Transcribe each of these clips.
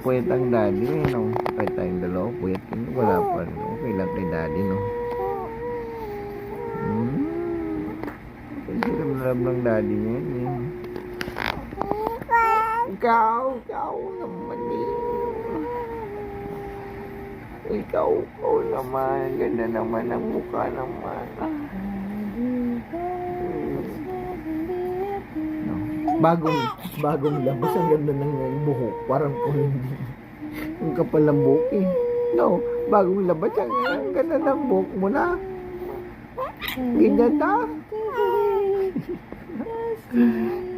puyat ang daddy eh, no? Kahit tayong dalawa, puyat yun. Wala pa rin. Okay lang kay daddy, no? Siram na lang ng daddy niya yun, eh. Ikaw naman eh. Ikaw naman. Ganda naman ang mukha naman. Bagong labas. Ang ganda ng buhok. Parang kulay. Ang kapal ng buhok eh. No, bagong labas. Ang ganda ng buhok mo na. Ganyan na.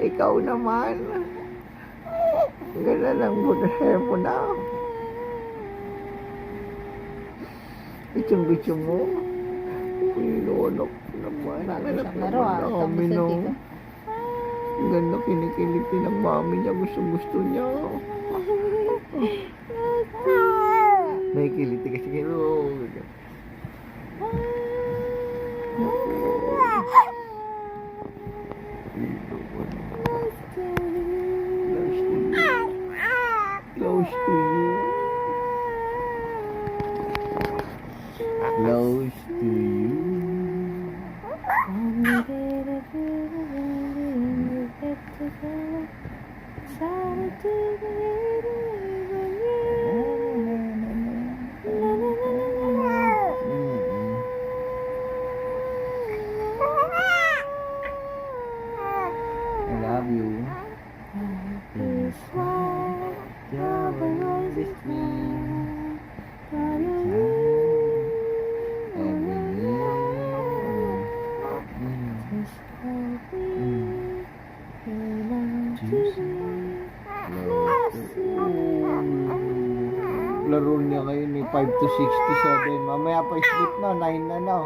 Ikaw naman. Ang ganda ng hair mo na. Bichong mo. Pinonok naman. Namin no. Ang ganda kinikiliti ng mami niya. Gusto niya. Nakikiliti kasi kino. Close to you. Close to you. I love you. Please join with me. Laro niya ngayon ni 5 to 67. Mamaya pa sleep na. 9 na na.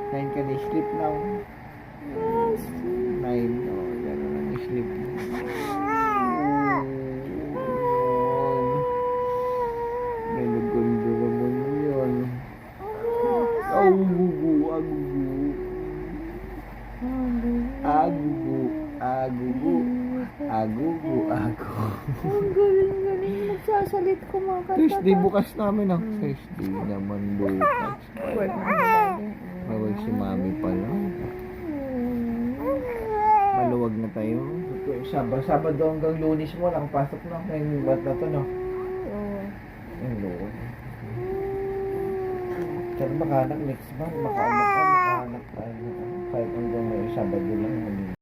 9 ka na sleep na. 9 na. Gano'n na sleep na. May naganda naman yun. Agugu. Ang galing. Magsasalit ko mga kata. Thursday bukas namin ah. Thursday naman bukas. Work na naman. Mawag si mami pala. Maluwag na tayo. Sabado hanggang Lunes mo lang. Pasok na. Ngayong ba't na to no? Oo. Ang luwag. Pero makahanap next month. Makahanap tayo. Kahit hanggang Sabado lang.